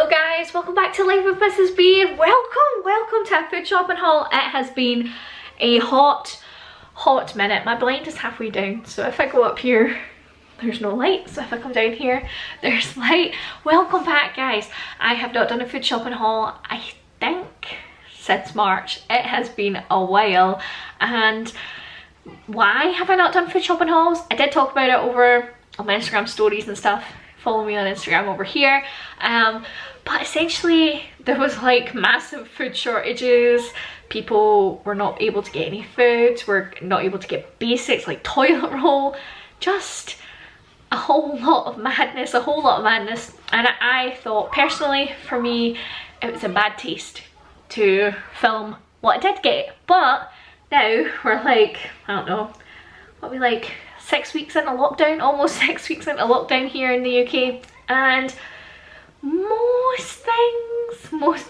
Hello guys, welcome back to Life with Mrs. B and welcome to a food shopping haul. It has been a hot minute. My blind is halfway down, so if I go up here there's no light, so if I come down here there's light. Welcome back guys. I have not done a food shopping haul, I think, since March. It has been a while, and why have I not done food shopping hauls? I did talk about it over on my Instagram stories and stuff. Follow me on Instagram over here, but essentially there was like massive food shortages. People were not able to get any food, were not able to get basics like toilet roll, just a whole lot of madness, and I thought personally for me it was a bad taste to film what I did get. But now we're like, I don't know, what we like 6 weeks into lockdown, almost 6 weeks into lockdown here in the UK, and most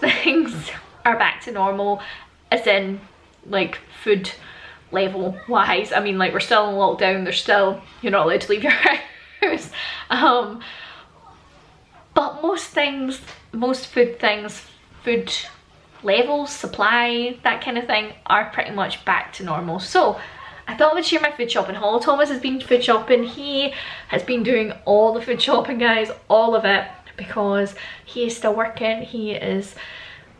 things are back to normal, as in like food level wise. I mean, like, we're still in lockdown, there's still, you're not allowed to leave your house, but most things, most food things, food levels, supply, that kind of thing, are pretty much back to normal. So I thought I would share my food shopping haul. Thomas has been food shopping. He has been doing all the food shopping, guys, all of it, because he is still working. He is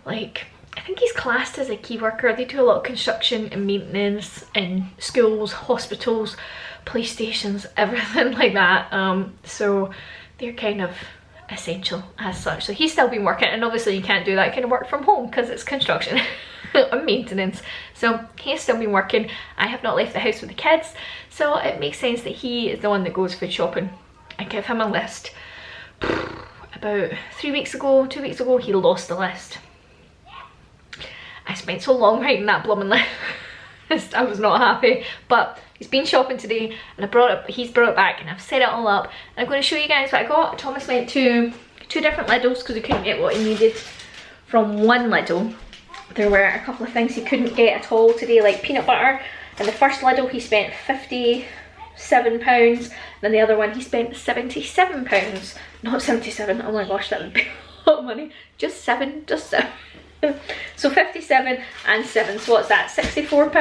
like, I think he's classed as a key worker. They do a lot of construction and maintenance in schools, hospitals, police stations, everything like that. So they're kind of essential as such. So he's still been working, and obviously you can't do that kind of work from home because it's construction and maintenance. So he's still been working. I have not left the house with the kids, so it makes sense that he is the one that goes food shopping. I give him a list. About 2 weeks ago, he lost the list. I spent so long writing that blooming list. I was not happy, but he's been shopping today, and he's brought it back, and I've set it all up, and I'm going to show you guys what I got. Thomas went to two different Lidls because he couldn't get what he needed from one Lidl. There were a couple of things he couldn't get at all today, like peanut butter. And the first Lidl he spent £57, then the other one he spent £77. Not 77, oh my gosh, that would be a lot of money. Just seven. So 57 and 7, so what's that, £64,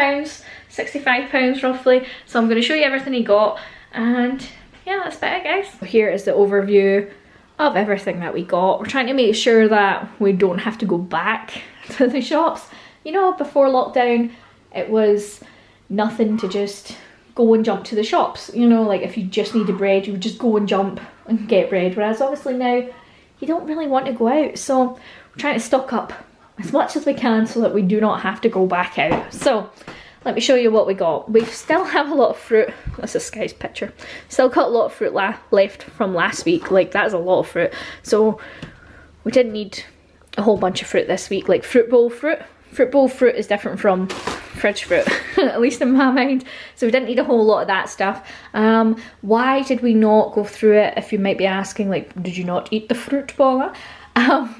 £65 roughly. So I'm going to show you everything he got, and yeah, that's about it guys. So here is the overview of everything that we got. We're trying to make sure that we don't have to go back to the shops. You know, before lockdown it was nothing to just go and jump to the shops. You know, like if you just needed bread you would just go and jump and get bread, whereas obviously now you don't really want to go out. So we're trying to stock up as much as we can so that we do not have to go back out. So let me show you what we got. We still have a lot of fruit. That's this guy's picture. Still got a lot of fruit left from last week. Like, that is a lot of fruit. So we didn't need a whole bunch of fruit this week. Like fruit bowl fruit. Fruit bowl fruit is different from fridge fruit, at least in my mind. So we didn't need a whole lot of that stuff. Why did we not go through it? If you might be asking, like, did you not eat the fruit bowl?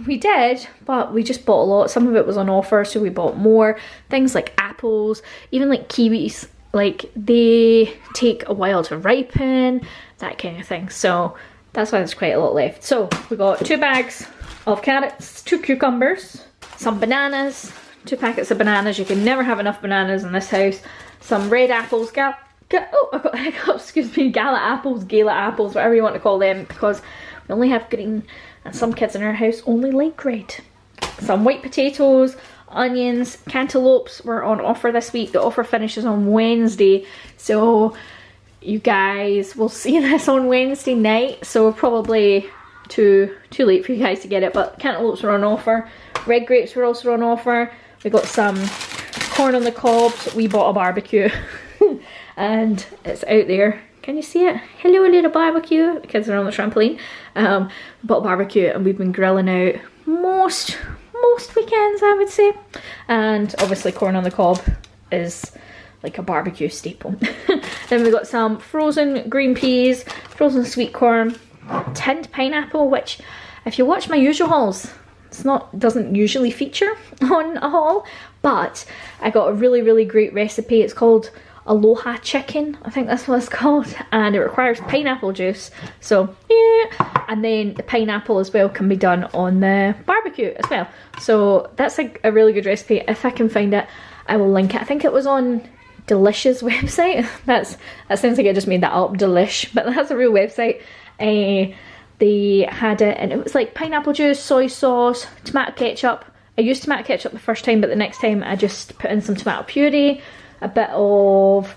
We did, but we just bought a lot. Some of it was on offer, so we bought more. Things like apples, even like kiwis, like they take a while to ripen, that kind of thing. So that's why there's quite a lot left. So we got 2 bags of carrots, 2 cucumbers, some bananas, 2 packets of bananas. You can never have enough bananas in this house. Some red apples, oh, I got hiccups, excuse me, gala apples, whatever you want to call them, because we only have green, and some kids in our house only like red. Some white potatoes, onions, cantaloupes were on offer this week. The offer finishes on Wednesday, so you guys will see this on Wednesday night, so probably too late for you guys to get it, but cantaloupes were on offer. Red grapes were also on offer. We got some corn on the cobs. We bought a barbecue and it's out there. Can you see it? Hello, little barbecue. The kids are on the trampoline. Bought a barbecue, and we've been grilling out most weekends, I would say. And obviously corn on the cob is like a barbecue staple. Then we got some frozen green peas, frozen sweet corn, tinned pineapple, which if you watch my usual hauls, doesn't usually feature on a haul, but I got a really great recipe. It's called Aloha chicken, I think that's what it's called, and it requires pineapple juice, so yeah. And then the pineapple as well can be done on the barbecue as well, so that's like a really good recipe. If I can find it, I will link it. I think it was on Delish's website. That sounds like I just made that up, Delish, but that's a real website. They had it and it was like pineapple juice, soy sauce, tomato ketchup. I used tomato ketchup the first time, but the next time I just put in some tomato puree, a bit of,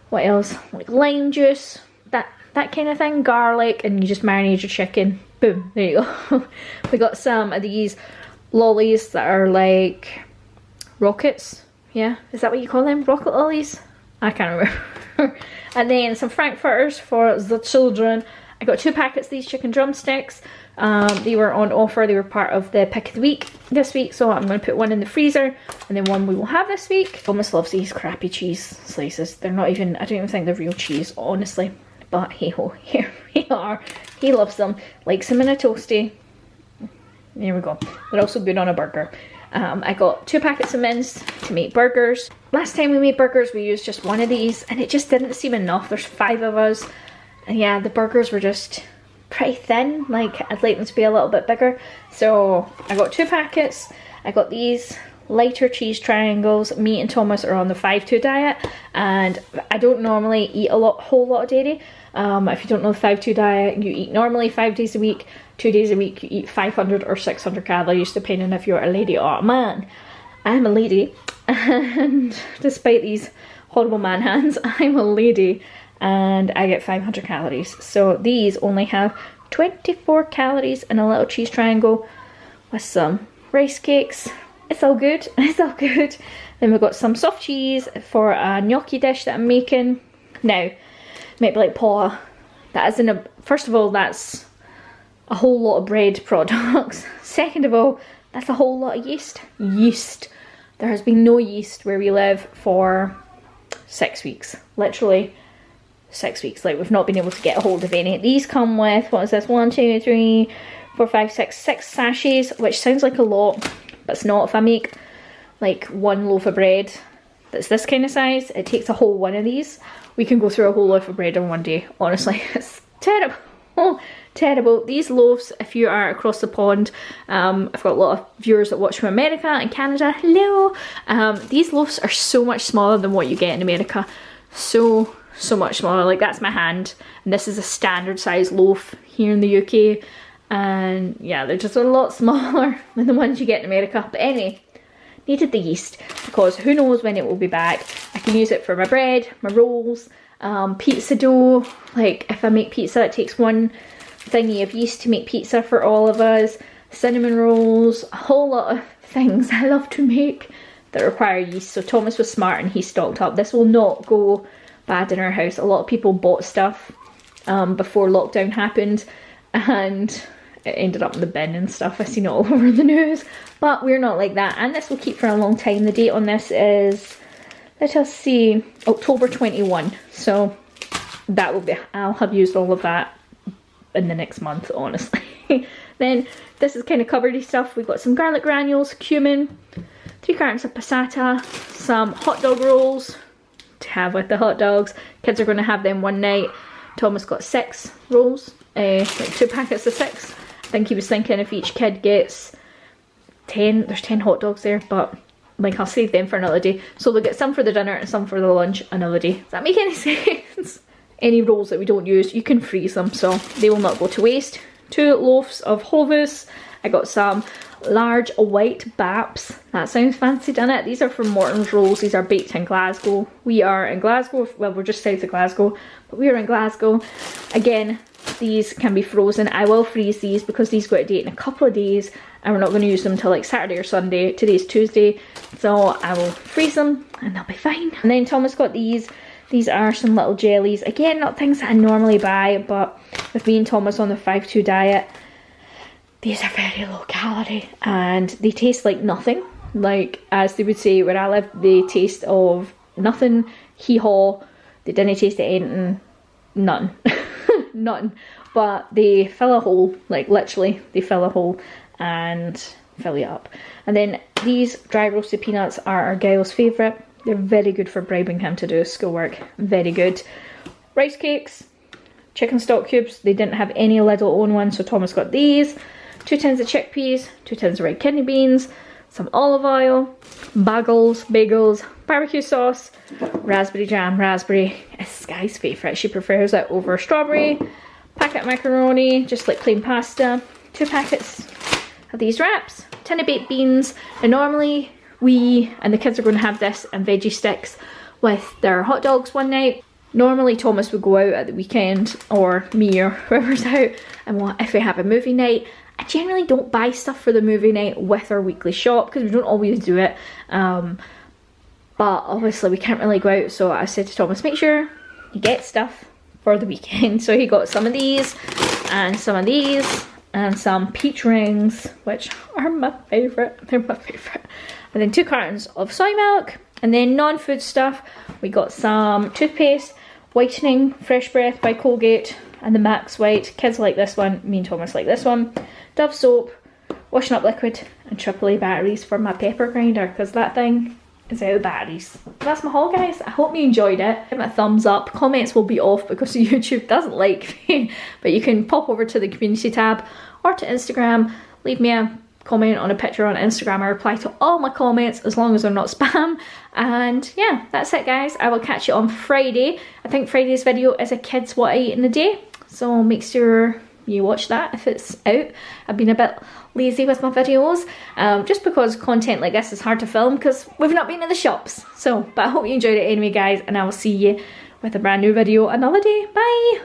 what else, like lime juice, that kind of thing, garlic, and you just marinate your chicken. Boom, there you go. We got some of these lollies that are like rockets. Yeah, is that what you call them? Rocket lollies? I can't remember. And then some frankfurters for the children. I got 2 packets of these chicken drumsticks. They were on offer. They were part of the pick of the week this week, so I'm going to put one in the freezer and then one we will have this week. Thomas loves these crappy cheese slices. They're not even, I don't even think they're real cheese, honestly. But hey ho, here we are. He loves them. Likes them in a toasty. There we go. They're also good on a burger. I got 2 packets of mince to make burgers. Last time we made burgers, we used just one of these and it just didn't seem enough. There's 5 of us. And yeah, the burgers were just pretty thin. Like, I'd like them to be a little bit bigger. So I got 2 packets. I got these lighter cheese triangles. Me and Thomas are on the 5-2 diet, and I don't normally eat a whole lot of dairy. If you don't know the 5-2 diet, you eat normally 5 days a week. 2 days a week you eat 500 or 600 calories, depending if you're a lady or a man. I'm a lady, and despite these horrible man hands, I'm a lady and I get 500 calories. So these only have 24 calories in a little cheese triangle with some rice cakes. It's all good, it's all good. Then we've got some soft cheese for a gnocchi dish that I'm making. Now, might be like, Paula, that isn't a, first of all, that's a whole lot of bread products. Second of all, that's a whole lot of yeast. Yeast. There has been no yeast where we live for 6 weeks. Literally 6 weeks. Like, we've not been able to get a hold of any. These come with, what is this, 1, 2, 3, 4, 5, 6, 6 sachets, which sounds like a lot, but it's not. If I make like 1 loaf of bread that's this kind of size, it takes a whole one of these. We can go through a whole loaf of bread in one day. Honestly, it's terrible. Oh, terrible. These loaves, if you are across the pond, I've got a lot of viewers that watch from America and Canada. Hello. These loaves are so much smaller than what you get in America. So much smaller. Like, that's my hand, and this is a standard size loaf here in the UK. And yeah, they're just a lot smaller than the ones you get in America. But anyway, needed the yeast because who knows when it will be back. I can use it for my bread, my rolls, pizza dough. Like, if I make pizza, it takes 1 thingy of yeast to make pizza for all of us. Cinnamon rolls, a whole lot of things I love to make that require yeast. So Thomas was smart and he stocked up. This will not go bad in our house. A lot of people bought stuff before lockdown happened, and it ended up in the bin and stuff. I've seen it all over the news, but we're not like that, and this will keep for a long time. The date on this is, let us see, October 21, so that will be, I'll have used all of that in the next month, honestly. Then this is kind of cupboardy stuff. We've got some garlic granules, cumin, 3 cartons of passata, some hot dog rolls to have with the hot dogs. Kids are going to have them one night. Thomas got 6 rolls, like 2 packets of 6. I think he was thinking if each kid gets 10, there's 10 hot dogs there, but like, I'll save them for another day. So they'll get some for the dinner and some for the lunch another day. Does that make any sense? Any rolls that we don't use, you can freeze them, so they will not go to waste. 2 loaves of hovis. I got some large white baps. That sounds fancy, doesn't it? These are from Morton's Rolls. These are baked in Glasgow. We are in Glasgow. Well, we're just south of Glasgow, but we are in Glasgow. Again, these can be frozen. I will freeze these because these go out of date in a couple of days, and we're not going to use them until like Saturday or Sunday. Today's Tuesday, so I will freeze them and they'll be fine. And then Thomas got these. These are some little jellies. Again, not things that I normally buy, but with me and Thomas on the 5-2 diet, these are very low calorie and they taste like nothing. Like, as they would say where I live, they taste of nothing, hee-haw. They didn't taste of anything, none. None. But they fill a hole, like literally, they fill a hole and fill you up. And then these dry roasted peanuts are Argyll's favourite. They're very good for bribing him to do his schoolwork. Very good. Rice cakes, chicken stock cubes. They didn't have any Lidl own ones, so Thomas got these. 2 tins of chickpeas, 2 tins of red kidney beans, some olive oil, bagels, barbecue sauce, raspberry jam. Raspberry is Sky's favourite. She prefers it over strawberry. Packet of macaroni, just like plain pasta. 2 packets of these wraps. Tin of baked beans. And normally we and the kids are going to have this and veggie sticks with their hot dogs one night. Normally Thomas would go out at the weekend, or me or whoever's out, and if we have a movie night. I generally don't buy stuff for the movie night with our weekly shop because we don't always do it. But obviously we can't really go out, so I said to Thomas, make sure you get stuff for the weekend. So he got some of these and some of these and some peach rings, which are my favourite. They're my favourite. And then 2 cartons of soy milk. And then non-food stuff, we got some toothpaste, whitening fresh breath by Colgate, and the Max White. Kids like this one, me and Thomas like this one. Dove soap, washing up liquid, and AAA batteries for my pepper grinder, because that thing is out of batteries. That's my haul, guys. I hope you enjoyed it. Give it a thumbs up. Comments will be off because YouTube doesn't like me, but you can pop over to the community tab or to Instagram, leave me a comment on a picture on Instagram. I reply to all my comments as long as they're not spam. And yeah, that's it, guys. I will catch you on Friday. I think Friday's video is a kids what I eat in a day, so make sure you watch that if it's out. I've been a bit lazy with my videos, just because content like this is hard to film because we've not been in the shops. So, but I hope you enjoyed it anyway, guys, and I will see you with a brand new video another day. Bye!